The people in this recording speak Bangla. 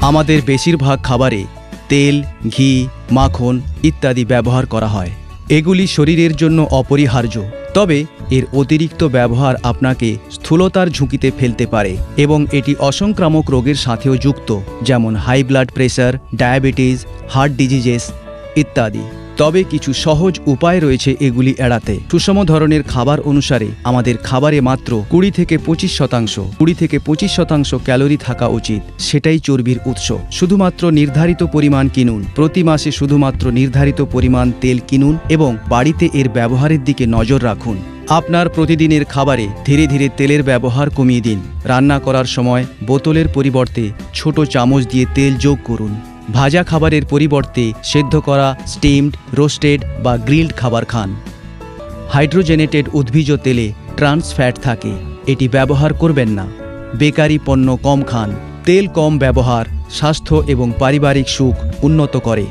আমাদের বেশিরভাগ খাবারে তেল, ঘি, মাখন ইত্যাদি ব্যবহার করা হয়। এগুলি শরীরের জন্য অপরিহার্য, তবে এর অতিরিক্ত ব্যবহার আপনাকে স্থূলতার ঝুঁকিতে ফেলতে পারে এবং এটি অসংক্রামক রোগের সাথেও যুক্ত, যেমন high blood pressure, diabetes, heart diseases ইত্যাদি। তবে কিছু সহজ উপায় রয়েছে এগুলি এড়াতে। সুষম ধরনের খাবার অনুসারে আমাদের খাবারে মাত্র 20 থেকে 25% ক্যালোরি থাকা উচিত। সেটাই চর্বির উৎস। শুধুমাত্র নির্ধারিত পরিমাণ কিনুন। প্রতি মাসে শুধুমাত্র নির্ধারিত পরিমাণ তেল কিনুন এবং বাড়িতে এর ব্যবহারের দিকে নজর রাখুন। আপনার প্রতিদিনের খাবারে ধীরে ধীরে তেলের ব্যবহার কমিয়ে দিন। রান্না করার সময় বোতলের পরিবর্তে ছোট চামচ দিয়ে তেল যোগ করুন। ভাজা খাবারের পরিবর্তে সেদ্ধ করা, স্টিমড, রোস্টেড বা গ্রিলড খাবার খান। হাইড্রোজেনেটেড উদ্ভিজ তেলে ট্রান্স ফ্যাট থাকে, এটি ব্যবহার করবেন না। বেকারি পণ্য কম খান। তেল কম ব্যবহার স্বাস্থ্য এবং পারিবারিক সুখ উন্নত করে।